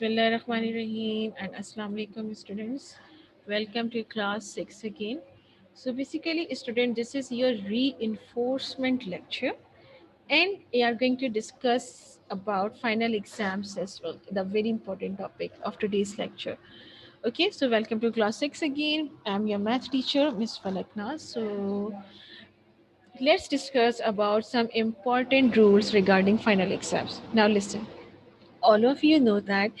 Bismillahirrahmanirrahim and Assalamu alaikum students. Welcome to class 6 again. So basically student, this is your reinforcement lecture and we are going to discuss about final exams as well, the very important topic of today's lecture. Okay, so welcome to class 6 again. I'm your math teacher, Miss Falakna. So let's discuss about some important rules regarding final exams. Now listen, all of you know that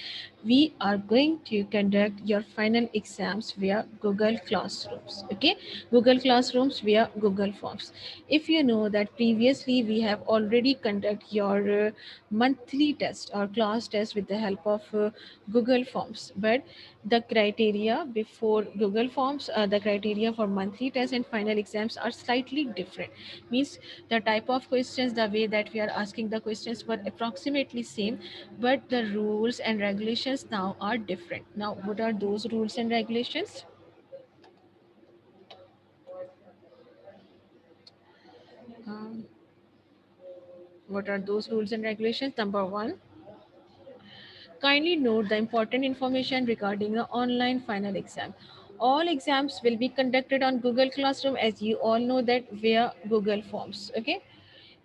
we are going to conduct your final exams via Google Classrooms. Okay, Google Classrooms via Google Forms. If you know that previously we have already conduct your monthly test or class test with the help of Google Forms, but the criteria before Google Forms, the criteria for monthly test and final exams are slightly different. Means the type of questions, the way that we are asking the questions were approximately same, but the rules and regulations now are different. Now what are those rules and regulations? um, what are those rules and regulations? Number one, kindly note the important information regarding the online final exam. All exams will be conducted on Google Classroom, as you all know that, via Google Forms. Okay,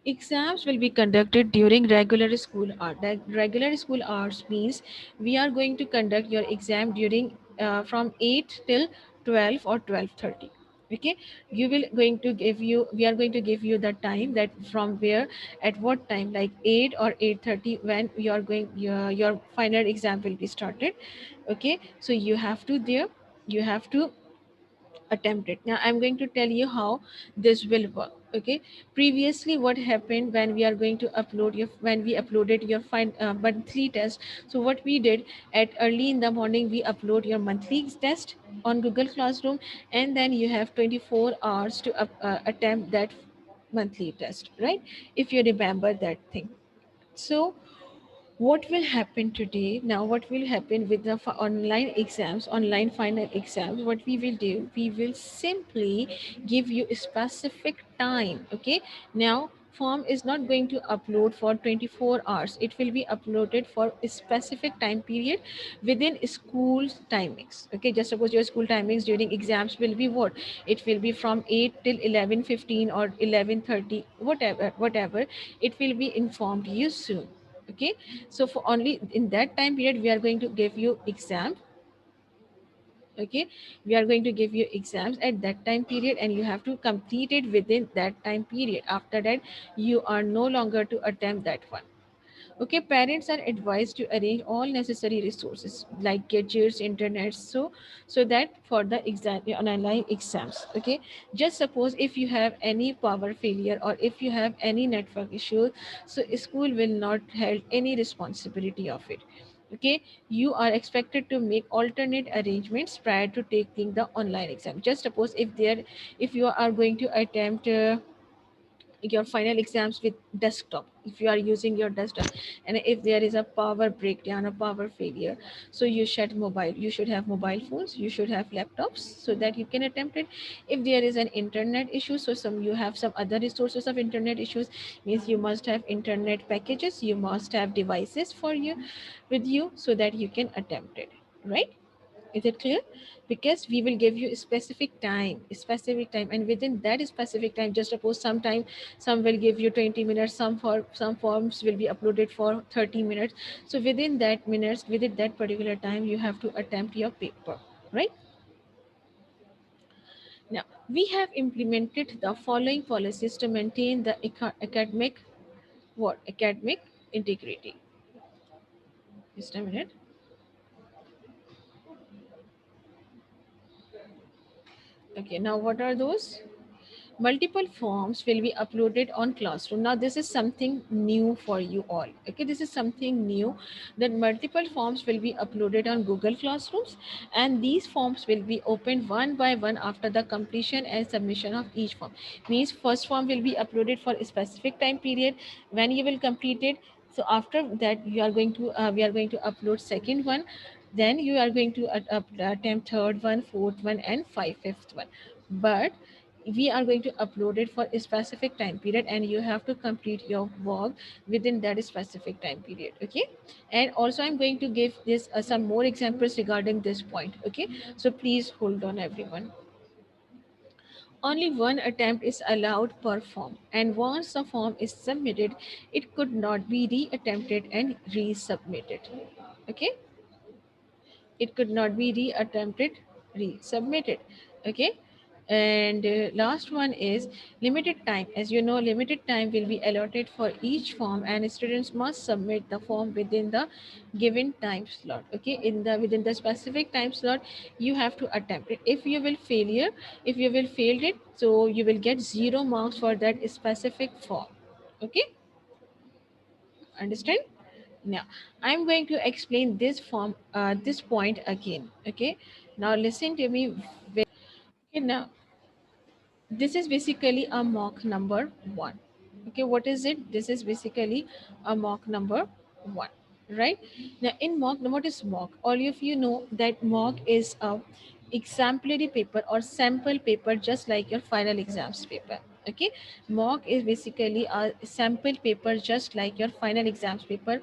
exams will be conducted during regular school hours. Regular school hours means we are going to conduct your exam during from 8 till 12 or 12:30. Okay, you will going to give you we are going to give you the time that from where, at what time, like 8 or 8:30, when you are going your final exam will be started. Okay, so you have to there, you have to attempt it. Now I'm going to tell you how this will work. Okay, previously what happened when we are going to upload your when we uploaded your monthly test. So what we did, at early in the morning we upload your monthly test on Google Classroom, and then you have 24 hours to attempt that monthly test, right? If you remember that thing. So what will happen today, now what will happen with the online exams, online final exams, what we will do, we will simply give you a specific time. Okay, now form is not going to upload for 24 hours, it will be uploaded for a specific time period within school timings. Okay, just suppose your school timings during exams will be what, it will be from 8 till 11:15 or 11:30, whatever, it will be informed you soon. Okay, so for only in that time period we are going to give you exam. Okay, we are going to give you exams at that time period and you have to complete it within that time period. After that you are no longer to attempt that one. Okay, parents are advised to arrange all necessary resources like gadgets, internet, so that for the exam, online exams. Okay, just suppose if you have any power failure or if you have any network issue, so school will not hold any responsibility of it. Okay, you are expected to make alternate arrangements prior to taking the online exam. Just suppose if you are going to attempt your final exams with desktop, if you are using your desktop, and if there is a power breakdown or power failure, so you should have mobile phones, you should have laptops, so that you can attempt it. If there is an internet issue, so you have some other resources of internet issues, means you must have internet packages, you must have devices for you with you, so that you can attempt it, right? Is it clear? Because we will give you a specific time, and within that specific time, just suppose sometime some will give you 20 minutes, some forms will be uploaded for 30 minutes. So within that minutes, within that particular time, you have to attempt your paper, right? Now we have implemented the following policies to maintain the academic academic integrity. Just a minute. Okay, now what are those? Multiple forms will be uploaded on Classroom. Now this is something new for you all. Okay, this is something new, that multiple forms will be uploaded on Google Classrooms, and these forms will be opened one by one after the completion and submission of each form. Means first form will be uploaded for a specific time period when you will complete it. So after that you are going to we are going to upload second one, then you are going to attempt third one, fourth one, and fifth one. But we are going to upload it for a specific time period, and you have to complete your work within that specific time period. Okay, and also I'm going to give this some more examples regarding this point. Okay, so please hold on everyone. Only one attempt is allowed per form, and once the form is submitted, it could not be re-attempted and resubmitted. Okay, it could not be re-attempted, resubmitted. Okay, and last one is limited time. As you know, limited time will be allotted for each form, and students must submit the form within the given time slot. Okay, in the within the specific time slot, you have to attempt it. If you will failed it, so you will get 0 marks for that specific form. Okay, understand? Now I'm going to explain this form, this point again. Okay, now listen to me. Okay, now this is basically a mock number one. Okay, what is it? This is basically a mock number one, right? Now in mock, what is mock? All of you know that mock is a exemplary paper or sample paper, just like your final exams paper. Okay, mock is basically a sample paper just like your final exams paper.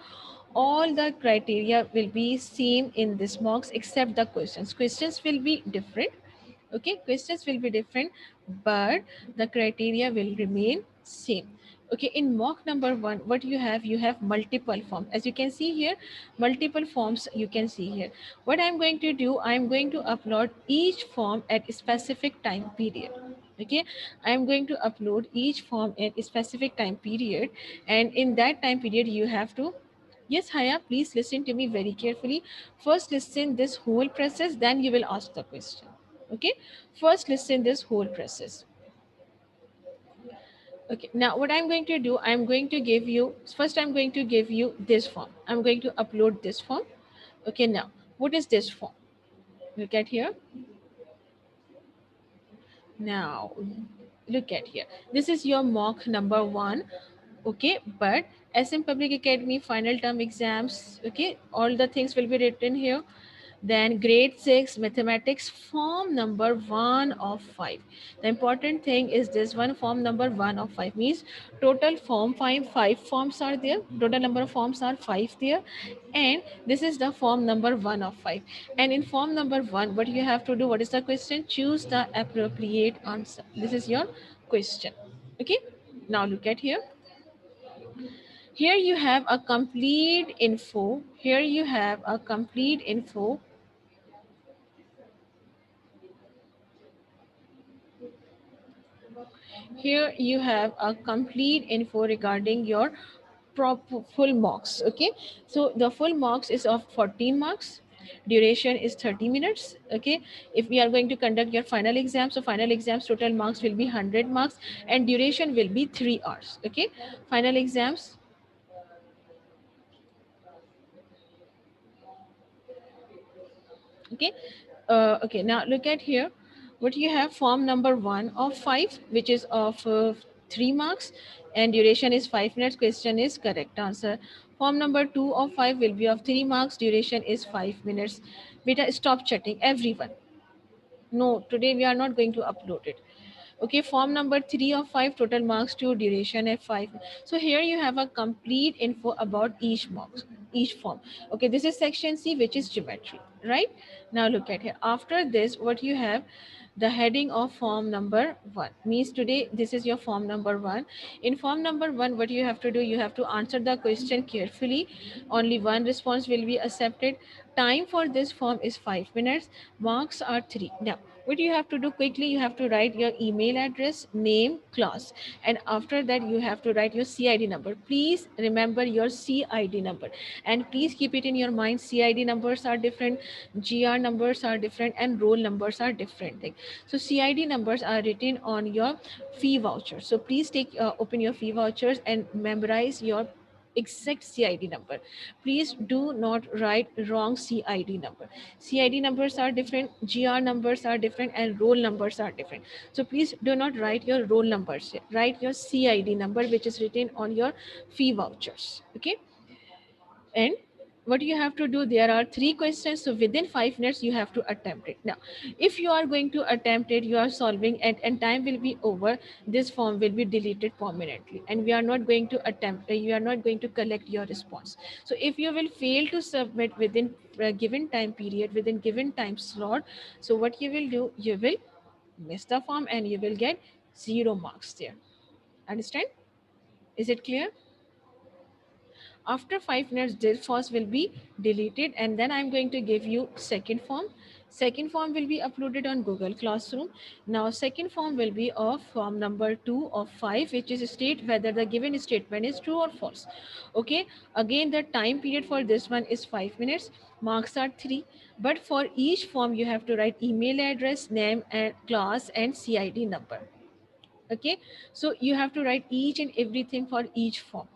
All the criteria will be same in this mocks except the questions will be different. Okay, questions will be different, but the criteria will remain same. Okay, in mock number one, what you have multiple forms. As you can see here, multiple forms you can see here. What I'm going to do, I'm going to upload each form at a specific time period. Okay, I'm going to upload each form at a specific time period, and in that time period you have to. Yes, Haya, please listen to me very carefully. First listen this whole process, then you will ask the question. Okay, first listen this whole process. Okay, now what I'm going to do, I'm going to give you, first I'm going to give you this form. I'm going to upload this form. Okay, now what is this form? Look at here. Now look at here. This is your mock number one. Okay, but SM Public Academy final term exams, okay, all the things will be written here. Then grade 6 mathematics form number 1 of 5. The important thing is this one, form number 1 of 5 means total form 5 forms are there, total number of forms are 5 there, and this is the form number 1 of 5. And in form number 1, what you have to do, what is the question? Choose the appropriate answer. This is your question. Okay, now look at here. Here you have a complete info. Here you have a complete info. Here you have a complete info regarding your full marks. Okay, so the full marks is of 14 marks. Duration is 30 minutes. Okay, if we are going to conduct your final exam, so final exams total marks will be 100 marks, and duration will be 3 hours. Okay, final exams. Okay, okay, now look at here. What you have, form number 1 of 5, which is of 3 marks, and duration is 5 minutes. Question is correct answer. Form number 2 of 5 will be of 3 marks, duration is 5 minutes. Beta, stop chatting everyone. No, today we are not going to upload it. Okay, form number 3 of 5, total marks 2, duration at 5. So here you have a complete info about each marks, each form. Okay, this is section C, which is geometry, right? Now look at here. After this, what you have, the heading of form number 1 means today this is your form number 1. In form number 1, what you have to do, you have to answer the question carefully. Only one response will be accepted. Time for this form is 5 minutes. Marks are 3. Now what you have to do quickly, you have to write your email address, name, class, and after that you have to write your CID number. Please remember your CID number, and please keep it in your mind. CID numbers are different, GR numbers are different, and roll numbers are different thing. So CID numbers are written on your fee voucher. So please take open your fee vouchers and memorize your exact CID number. Please do not write wrong CID number. CID numbers are different, GR numbers are different, and roll numbers are different. So please do not write your roll numbers. Write your CID number, which is written on your fee vouchers. Okay, and what you have to do, there are three questions, so within 5 minutes you have to attempt it. Now if you are going to attempt it, you are solving it and time will be over, this form will be deleted permanently and we are not going to attempt, you are not going to collect your response. So if you will fail to submit within given time period, within given time slot, so what you will do, you will miss the form and you will get 0 marks there. Understand? Is it clear? After 5 minutes, this first will be deleted and then I'm going to give you second form. Second form will be uploaded on Google Classroom. Now second form will be of form number 2 of 5, which is state whether the given statement is true or false. Okay, again the time period for this one is 5 minutes, marks are 3, but for each form you have to write email address, name and class and CID number. Okay, so you have to write each and everything for each form.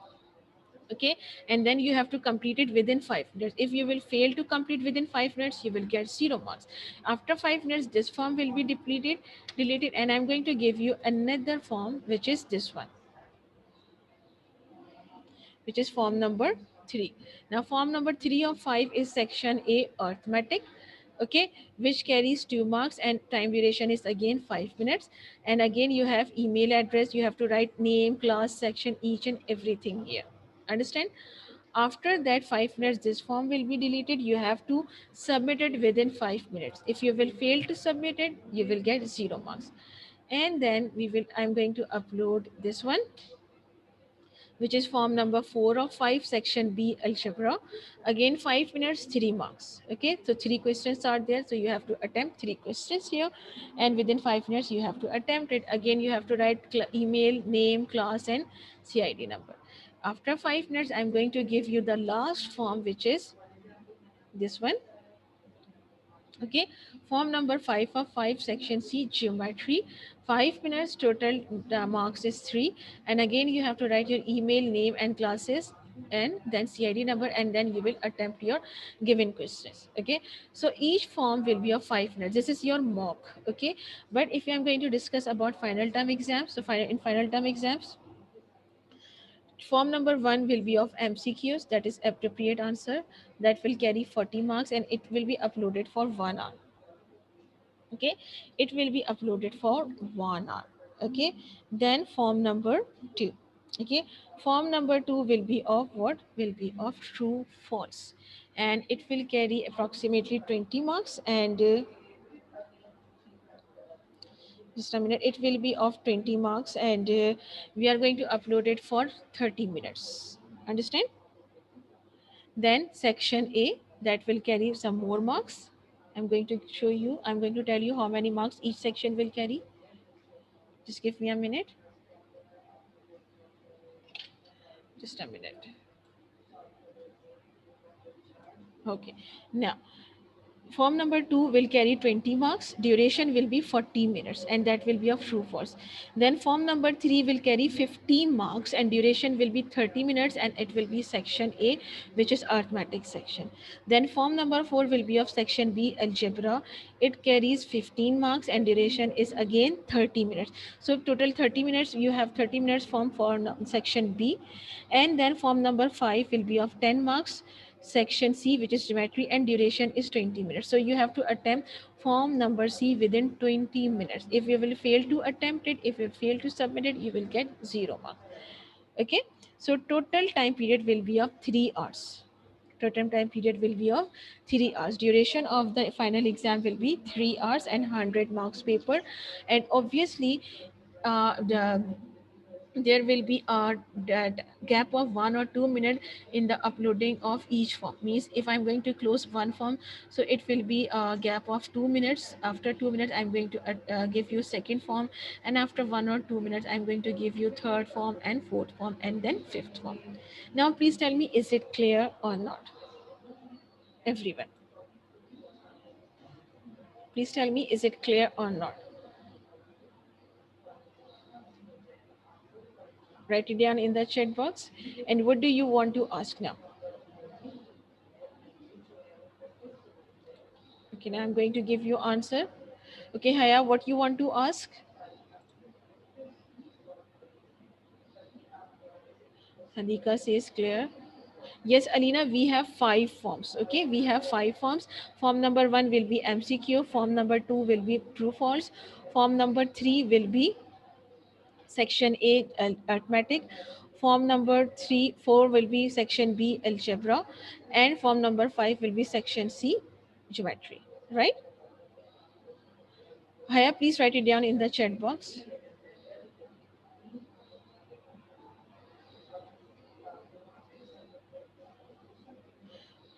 Okay, and then you have to complete it within 5 minutes. If you will fail to complete within 5 minutes, you will get 0 marks. After 5 minutes, this form will be deleted, and I'm going to give you another form, which is this one, which is form number 3. Now form number 3 of 5 is section A, arithmetic. Okay, which carries 2 marks and time duration is again 5 minutes. And again you have email address, you have to write name, class, section, each and everything here. Understand? After that 5 minutes, this form will be deleted. You have to submit it within 5 minutes. If you will fail to submit it, you will get 0 marks. And then I'm going to upload this one, which is form number 4 of 5, section B, algebra. Again 5 minutes, 3 marks. Okay, so three questions are there, so you have to attempt three questions here, and within 5 minutes you have to attempt it. Again you have to write email, name, class and CID number. After 5 minutes, I'm going to give you the last form, which is this one. Okay, form number 5 of 5, section C, geometry. 5 minutes, total marks is 3, and again you have to write your email, name and classes and then CID number, and then you will attempt your given questions. Okay, so each form will be of 5 minutes. This is your mock. Okay, but if I'm going to discuss about final term exams, so in final term exams, form number 1 will be of MCQs, that is appropriate answer, that will carry 40 marks and it will be uploaded for 1 hour. Okay, it will be uploaded for 1 hour. Okay, then form number 2. Okay, form number 2 will be of what? Will be of true false, and it will carry approximately 20 marks. And just a minute, it will be of 20 marks, and we are going to upload it for 30 minutes. Understand? Then section A, that will carry some more marks. I'm going to show you, I'm going to tell you how many marks each section will carry. Just give me a minute. Just a minute. Okay. Now, form number 2 will carry 20 marks. Duration will be 40 minutes, and that will be of true false. Then form number 3 will carry 15 marks and duration will be 30 minutes, and it will be section A, which is arithmetic section. Then form number 4 will be of section B, algebra. It carries 15 marks and duration is again 30 minutes. So total 30 minutes, you have 30 minutes form for section B. And then form number 5 will be of 10 marks, section C, which is geometry, and duration is 20 minutes. So you have to attempt form number C within 20 minutes. If you will fail to attempt it, if you fail to submit it, you will get 0 mark. Okay, so total time period will be of 3 hours. Total time period will be of 3 hours. Duration of the final exam will be 3 hours and 100 marks paper. And obviously, there will be a gap of 1 or 2 minutes in the uploading of each form. Means if I'm going to close one form, so it will be a gap of 2 minutes. After 2 minutes, I'm going to give you second form, and after 1 or 2 minutes, I'm going to give you third form and fourth form and then fifth form. Now please tell me, is it clear or not? Everyone, please tell me, is it clear or not? Write it down in the chat box. And what do you want to ask now? Okay, now I'm going to give you answer. Okay, Haya, what you want to ask? Hadika says clear. Yes, Alina, we have five forms. Okay, we have five forms. Form number one will be MCQ. Form number two will be true false. Form number three will be section A arithmetic. Form number 4 will be section B algebra, and form number 5 will be section C geometry. Right? Haya, please write it down in the chat box.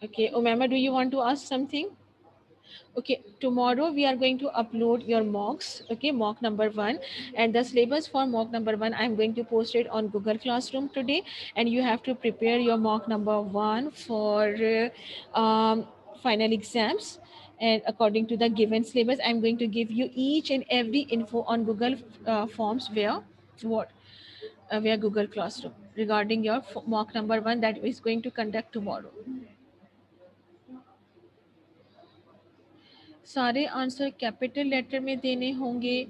Okay, Umama, do you want to ask something? Okay, tomorrow we are going to upload your mocks. Okay, mock number one, and the syllabus for mock number one, I'm going to post it on Google Classroom today, and you have to prepare your mock number one for final exams. And according to the given syllabus, I'm going to give you each and every info on Google Forms what where Google Classroom regarding your mock number one that is going to conduct tomorrow. सारे answer capital letter में देने होंगे?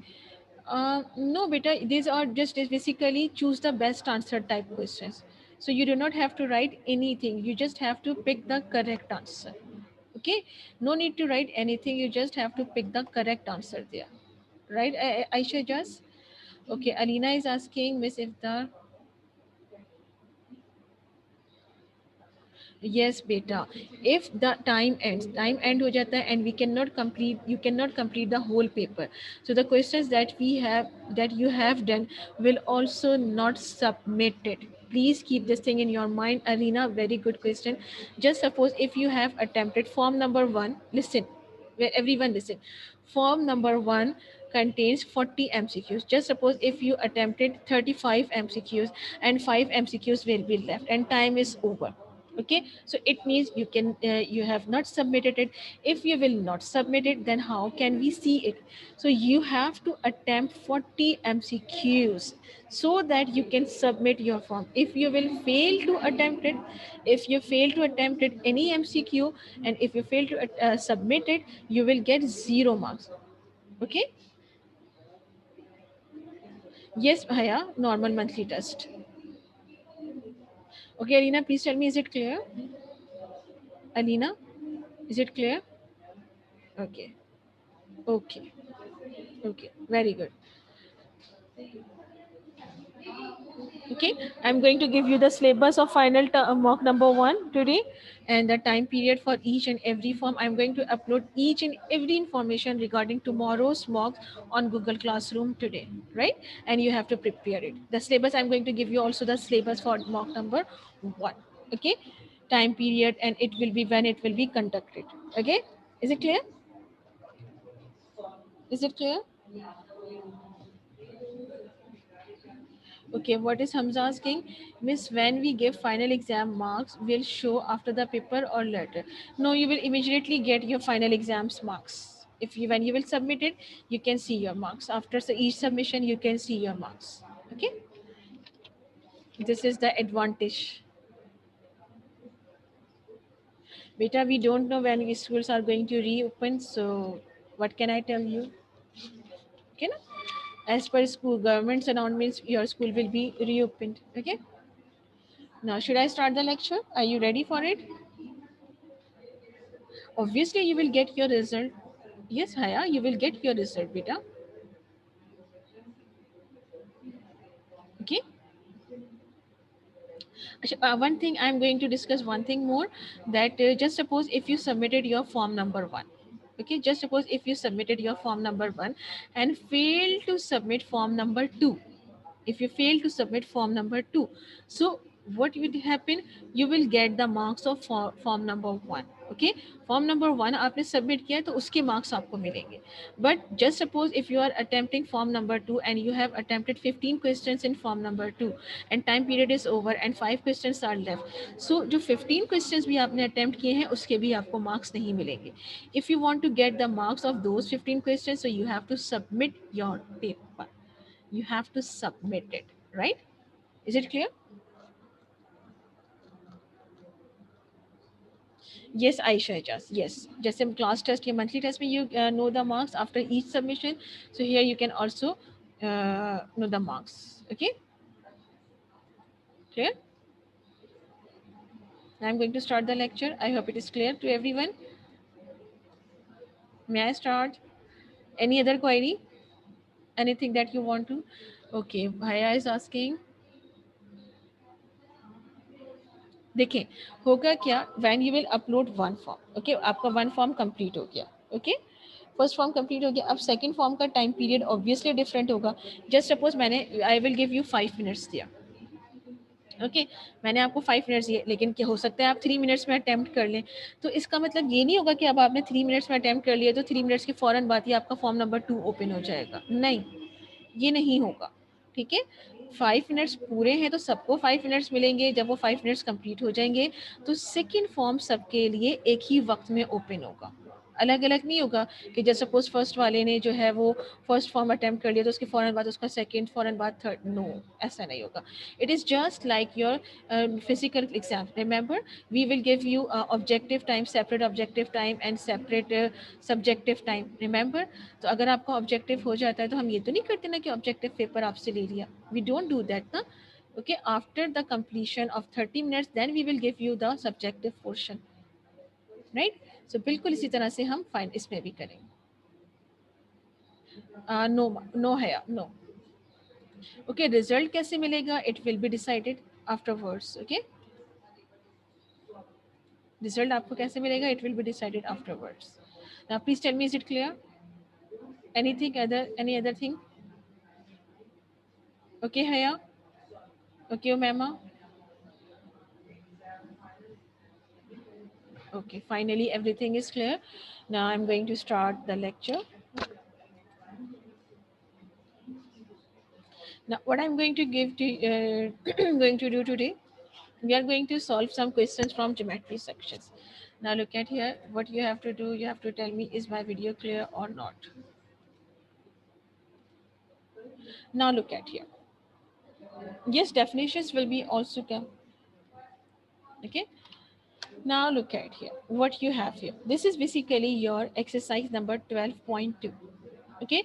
No beta, these are just basically choose the best answer type questions. So you do not have to write anything, you just have to pick the correct answer. Okay, no need to write anything, you just have to pick the correct answer there. Right, Aisha just. Okay, Alina is asking Miss Iftar. Yes, beta. If the time end हो जाता है and we cannot complete, you cannot complete the whole paper. So the questions that you have done will also not submitted. Please keep this thing in your mind, Arena. Very good question. Just suppose if you have attempted form number one, listen, everyone listen. Form number one contains 40 MCQs. Just suppose if you attempted 35 MCQs and 5 MCQs will be left and time is over. Okay, so it means you have not submitted it. If you will not submit it, then how can we see it? So you have to attempt 40 MCQs so that you can submit your form. If you will fail to attempt it, if you fail to attempt it any MCQ, and if you fail to submit it, you will get 0 marks. Okay. Yes, Bhaya, normal monthly test. Okay, Alina, please tell me, is it clear? Alina, is it clear? Okay. Okay. Okay, very good. Okay, I'm going to give you the syllabus of final mock number one today, and the time period for each and every form. I'm going to upload each and every information regarding tomorrow's mock on Google Classroom today, right? And you have to prepare it. The syllabus, I'm going to give you also the syllabus for mock number one. Okay, time period, and it will be when it will be conducted. Okay, is it clear? Is it clear? Okay, what is Hamza asking? Miss, when we give final exam marks, will show after the paper or later? No, you will immediately get your final exams marks. If you when you will submit it, you can see your marks. After each submission, you can see your marks. Okay, this is the advantage. Beta, we don't know when schools are going to reopen, so what can I tell you? Okay, no? As per school government's announcements, your school will be reopened. Okay. Now, should I start the lecture? Are you ready for it? Obviously, you will get your result. Yes, Haya, you will get your result, beta. Okay. One thing I'm going to discuss one thing more, that just suppose if you submitted your form number one. Okay, just suppose if you submitted your form number one and failed to submit form number two. If you fail to submit form number two, so what will happen? You will get the marks of form number one. Okay, form number one आपने submit किया तो उसके marks आपको मिलेंगे. But just suppose if you are attempting form number two and you have attempted 15 questions in form number two and time period is over and 5 questions are left, so जो 15 questions भी आपने attempt किए हैं उसके भी आपको marks नहीं मिलेंगे. If you want to get the marks of those 15 questions, so you have to submit your paper, you have to submit it, right? Is it clear? Yes, Aisha, yes, just in class test या monthly test में you know the marks after each submission, so here you can also know the marks. Okay, clear? I'm going to start the lecture. I hope it is clear to everyone. May I start? Any other query? Anything that you want to? Okay, Bhaiya is asking. देखिए होगा क्या when you will upload one form okay आपका one form complete हो गया okay first form complete हो गया अब second form का टाइम पीरियड ऑब्वियसली डिफरेंट होगा जस्ट सपोज मैंने I will give you 5 minutes दिया ओके मैंने आपको 5 मिनट्स दिए लेकिन क्या हो सकता है आप 3 मिनट्स में अटैम्प्ट कर लें तो इसका मतलब ये नहीं होगा कि अब आपने 3 मिनट्स में अटैम्प्ट कर लिया तो 3 मिनट्स के फ़ौरन बाद ही आपका फॉर्म नंबर 2 ओपन हो जाएगा नहीं ये नहीं होगा ठीक है 5 मिनट्स पूरे हैं तो सबको 5 मिनट्स मिलेंगे जब वो 5 मिनट्स कंप्लीट हो जाएंगे तो सेकेंड फॉर्म सबके लिए एक ही वक्त में ओपन होगा अलग अलग नहीं होगा कि जैसे सपोज फर्स्ट वाले ने जो है वो फर्स्ट फॉर्म अटेम्प्ट कर लिया तो उसके फ़ौरन बाद उसका सेकंड फ़ौरन बाद थर्ड नो ऐसा नहीं होगा it is just like your physical exam remember we will give you objective time separate objective time and separate subjective time remember तो अगर आपका ऑब्जेक्टिव हो जाता है तो हम ये तो नहीं करते ना कि ऑब्जेक्टिव पेपर आपसे ले लिया वी डोंट डू दैट ना okay after the completion of 30 minutes then we will give you the subjective portion right so बिल्कुल इसी तरह से हम फाइन इसमें भी करेंगे नो नो है नो ओके रिजल्ट कैसे मिलेगा it will be decided afterwards okay result आपको कैसे मिलेगा it will be decided afterwards now please tell me is it clear anything other any other thing okay हया okay ma'am okay finally everything is clear now I'm going to start the lecture now what I'm going to give to going to do today we are going to solve some questions from geometry sections now look at here what you have to do you have to tell me is my video clear or not now look at here yes definitions will be also come okay now look at here what you have here this is basically your exercise number 12.2 okay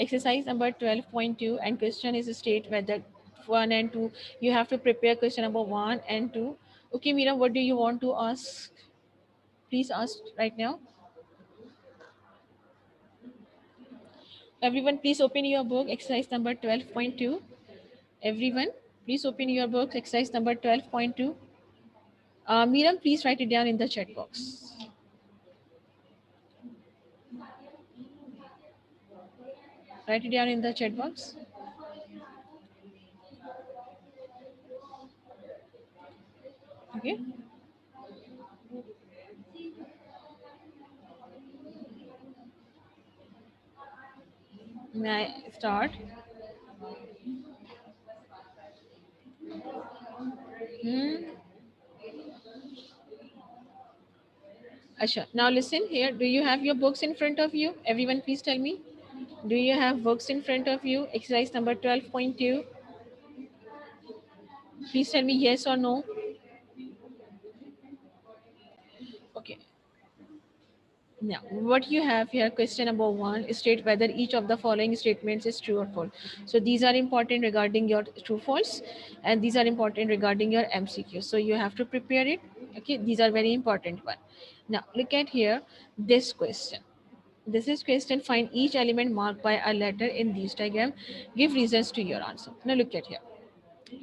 exercise number 12.2 and question is state whether 1 and 2 you have to prepare question number 1 and 2 okay Mira what do you want to ask please ask right now everyone please open your book exercise number 12.2 everyone please open your book exercise number 12.2 Mira please write it down in the chat box write it down in the chat box okay may I start hmm. Asha. Now listen here. Do you have your books in front of you? Everyone, please tell me. Do you have books in front of you? Exercise number 12.2. Please tell me yes or no. Okay. Now, what you have here, question number 1, state whether each of the following statements is true or false. So these are important regarding your true false, and these are important regarding your MCQ. So you have to prepare it. Okay, these are very important one. Now look at here this question. This is question. Find each element marked by a letter in this diagram. Give reasons to your answer. Now look at here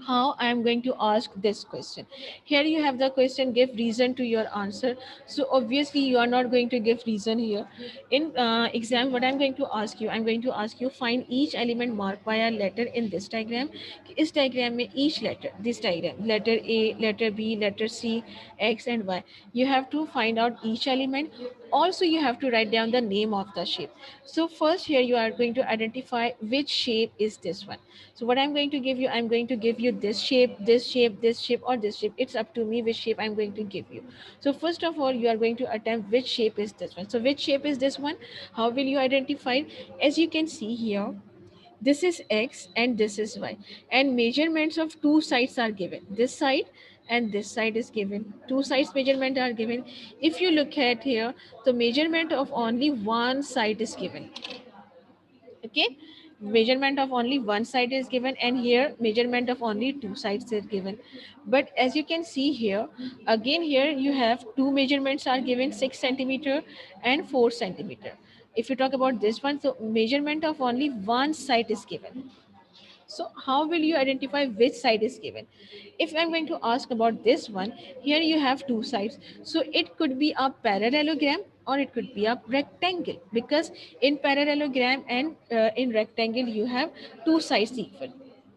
how I am going to ask this question. Here you have the question, give reason to your answer. So obviously you are not going to give reason here. In exam, what I'm going to ask you, I'm going to ask you find each element marked by a letter in this diagram. इस diagram में each letter, this diagram, letter A, letter B, letter C, X and Y. You have to find out each element. Also, you have to write down the name of the shape. So first here you are going to identify which shape is this one. So what I'm going to give you, I'm going to give you this shape, this shape, this shape, or this shape. It's up to me which shape I'm going to give you. So first of all, you are going to attempt which shape is this one. So which shape is this one? How will you identify it? As you can see here, this is X and this is Y. And measurements of two sides are given. This side and this side is given. Two sides measurement are given. If you look at here, the measurement of only one side is given. Okay, measurement of only one side is given, and here measurement of only two sides is given. But as you can see here, again here you have two measurements are given, 6 centimeter and 4 centimeter. If you talk about this one, so measurement of only one side is given. So how will you identify which side is given? If I'm going to ask about this one, here you have two sides. So it could be a parallelogram or it could be a rectangle, because in parallelogram and in rectangle you have two sides equal.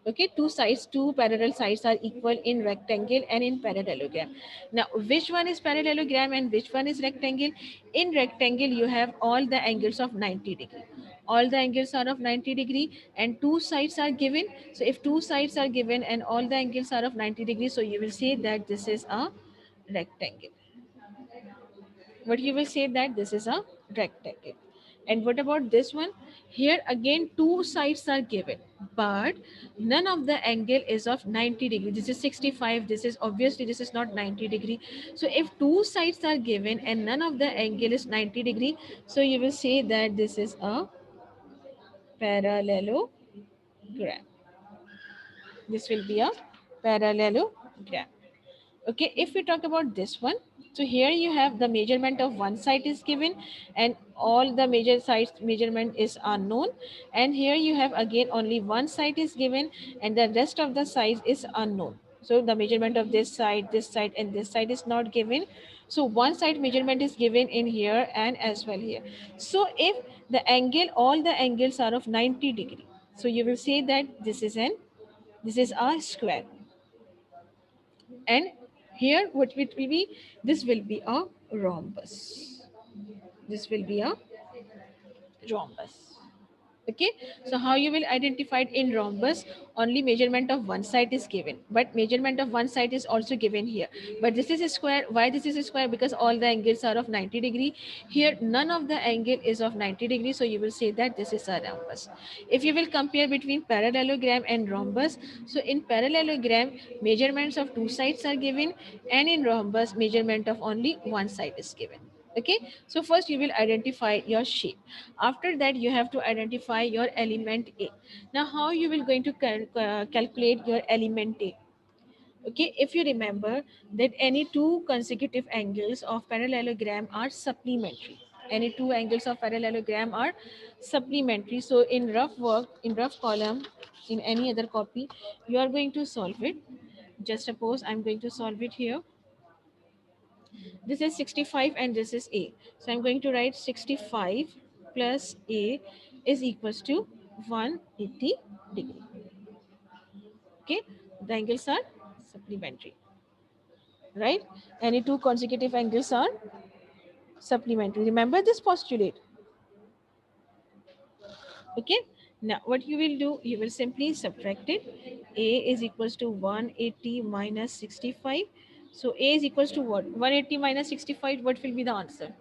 Okay, two sides, two parallel sides are equal in rectangle and in parallelogram. Now, which one is parallelogram and which one is rectangle? In rectangle, you have all the angles of 90 degree. All the angles are of 90 degree and two sides are given. So if two sides are given and all the angles are of 90 degrees, so you will say that this is a rectangle. But you will say that this is a rectangle. And what about this one? Here again two sides are given, but none of the angle is of 90 degree. This is 65, this is obviously this is not 90 degree. So if two sides are given and none of the angle is 90 degree, so you will say that this is a parallelogram. This will be a parallelogram. Okay, if we talk about this one, so here you have the measurement of one side is given and all the major sides measurement is unknown, and here you have again only one side is given and the rest of the size is unknown. So the measurement of this side and this side is not given. So one side measurement is given in here and as well here. So if the angle, all the angles are of 90 degree, so you will say that this is a square. And here what it will be, this will be a rhombus. This will be a rhombus. Okay, so how you will identify it in rhombus? Only measurement of one side is given, but measurement of one side is also given here. But this is a square. Why this is a square? Because all the angles are of 90 degree. Here none of the angle is of 90 degree, so you will say that this is a rhombus. If you will compare between parallelogram and rhombus, so in parallelogram measurements of two sides are given, and in rhombus measurement of only one side is given. Okay, so first you will identify your shape. After that you have to identify your element A. Now how you will going to calculate your element A? Okay, if you remember that any two consecutive angles of parallelogram are supplementary. Any two angles of parallelogram are supplementary. So in rough work, in rough column, in any other copy, you are going to solve it. Just suppose I'm going to solve it here. This is 65 and this is A. So I'm going to write 65 plus A is equals to 180 degree. Okay, the angles are supplementary, right? Any two consecutive angles are supplementary. Remember this postulate. Okay, now what you will do, you will simply subtract it. A is equals to 180 minus 65. So A is equals to what? 180 minus 65, what will be the answer?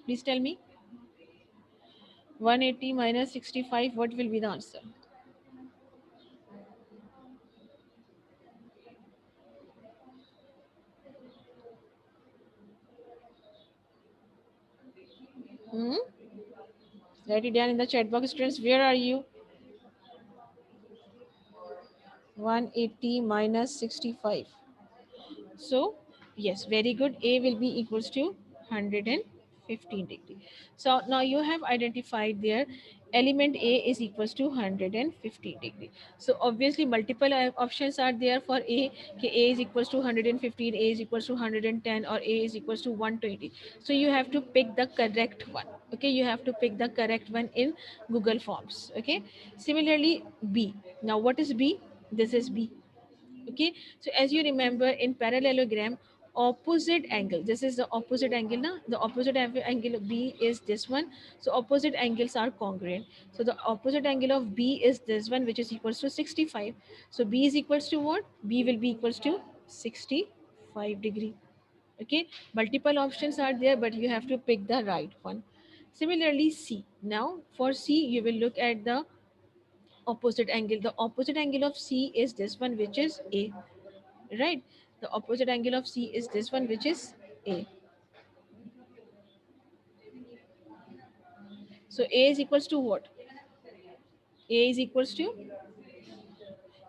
Please tell me. 180 minus 65, what will be the answer? Hmm? Write it down in the chat box, students. Where are you? 180 minus 65. So, yes, very good. A will be equals to 115 degree. So now you have identified there element A is equals to 115 degree. So obviously multiple options are there for A. Okay, A is equals to 115, A is equals to 110, or A is equals to 120. So you have to pick the correct one. Okay, you have to pick the correct one in Google Forms. Okay, similarly B. Now what is B? This is B. Okay, so as you remember in parallelogram, opposite angle, this is the opposite angle now. The opposite angle of B is this one. So opposite angles are congruent. So the opposite angle of B is this one, which is equals to 65. So B is equals to what? B will be equals to 65 degree. Okay, multiple options are there, but you have to pick the right one. Similarly C. Now for C you will look at the opposite angle. The opposite angle of C is this one, which is A, right? The opposite angle of C is this one, which is A. So A is equals to what? A is equals to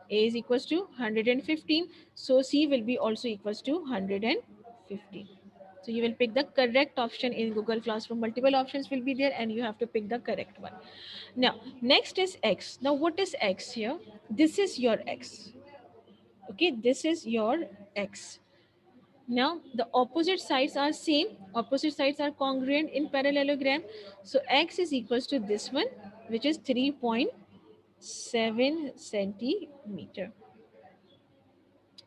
A is equals to 115. So C will be also equals to 115. So you will pick the correct option in Google Classroom. Multiple options will be there and you have to pick the correct one. Now, next is X. Now, what is X here? This is your X. Okay, this is your X. Now, the opposite sides are same. Opposite sides are congruent in parallelogram. So, X is equals to this one, which is 3.7 centimeter.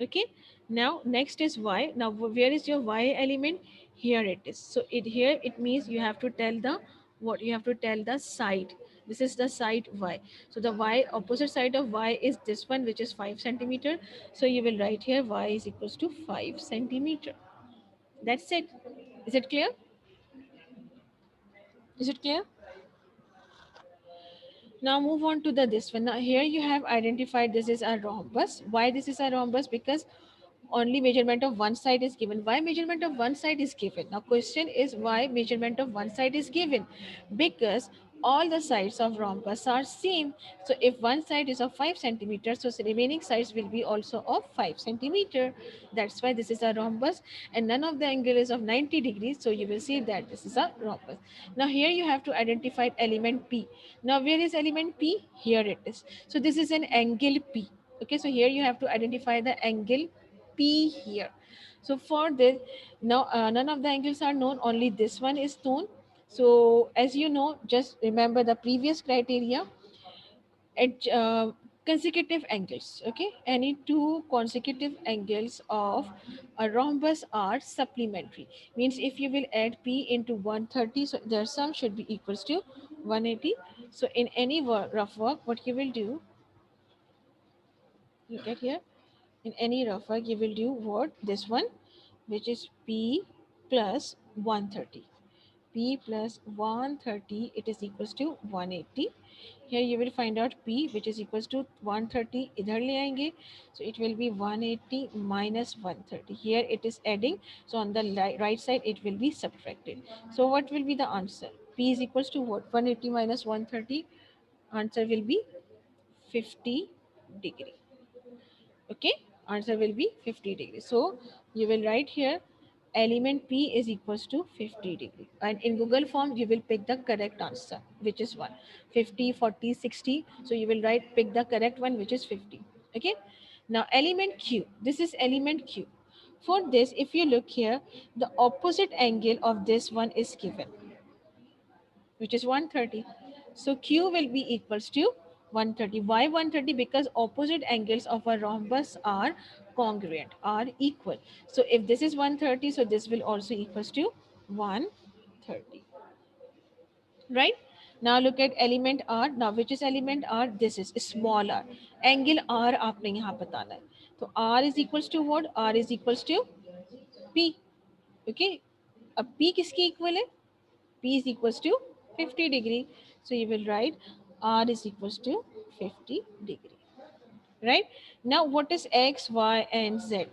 Okay, now next is Y. Now where is your Y element? Here it is. So it here it means you have to tell the what you have to tell the side. This is the side Y. So the Y opposite side of Y is this one, which is 5 centimeter. So you will write here Y is equals to 5 centimeter. That's it. Is it clear? Is it clear? Now move on to the this one. Now here you have identified this is a rhombus. Why this is a rhombus? Because only measurement of one side is given. Why measurement of one side is given? Now question is why measurement of one side is given? Because all the sides of rhombus are same. So if one side is of 5 centimeters, so the remaining sides will be also of 5 centimeter. That's why this is a rhombus, and none of the angle is of 90 degrees. So you will see that this is a rhombus. Now here you have to identify element P. Now where is element P? Here it is. So this is an angle P. Okay, so here you have to identify the angle P here. So for this, now none of the angles are known, only this one is known. So as you know, just remember the previous criteria at consecutive angles. Okay, any two consecutive angles of a rhombus are supplementary. Means if you will add P into 130, so their sum should be equals to 180. So in any rough work, what you will do, look at here, in any rough work you will do what? This one, which is P plus 130. P plus 130, it is equals to 180. Here you will find out P, which is equals to 130 इधर ले आएंगे, so it will be 180 minus 130. Here it is adding, so on the right side it will be subtracted. So what will be the answer? P is equals to what? 180 minus 130, answer will be 50 degree. Okay, answer will be 50 degrees. So you will write here element P is equals to 50 degree, and in Google form you will pick the correct answer, which is 1 50 40 60. So you will write pick the correct one, which is 50. Okay, now element Q, this is element Q. For this, if you look here, the opposite angle of this one is given, which is 130. So Q will be equals to 130. Why 130? Because opposite angles of a rhombus are congruent, are equal. So if this is 130, so this will also equals to 130. Right? Now look at element R. Now which is element R? This is small r. Angle R आपने यहाँ बताना है. So R is equals to what? R is equals to P. Okay. अब P किसकी equal है? P is equals to 50 degree. So you will write R is equals to 50 degree. Right? Now what is X, Y and Z?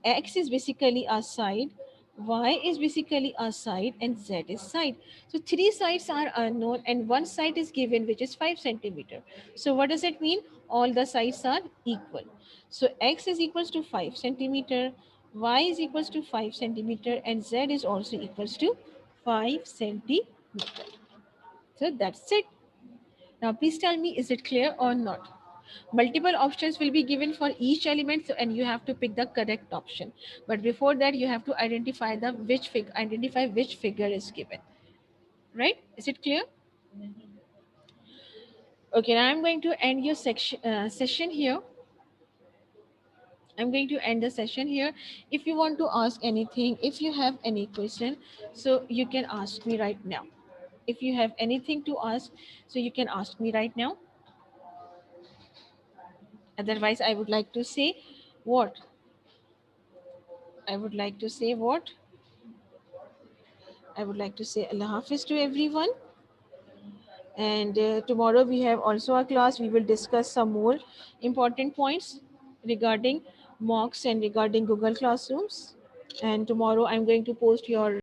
X is basically a side, Y is basically a side and Z is side. So three sides are unknown and one side is given, which is 5 centimeter. So what does it mean? All the sides are equal. So X is equals to 5 centimeter, Y is equals to 5 centimeter and Z is also equals to 5 centimeter. So that's it. Now please tell me, is it clear or not? Multiple options will be given for each element, so, and you have to pick the correct option. But before that, you have to identify the identify which figure is given. Right? Is it clear? Okay, now I'm going to end your session here. I'm going to end the session here. If you want to ask anything, if you have any question, so you can ask me right now. If you have anything to ask, so you can ask me right now. Otherwise, I would like to say what? I would like to say what? I would like to say Allah Hafiz to everyone. And tomorrow we have also a class. We will discuss some more important points regarding mocks and regarding Google Classrooms. And tomorrow I'm going to post your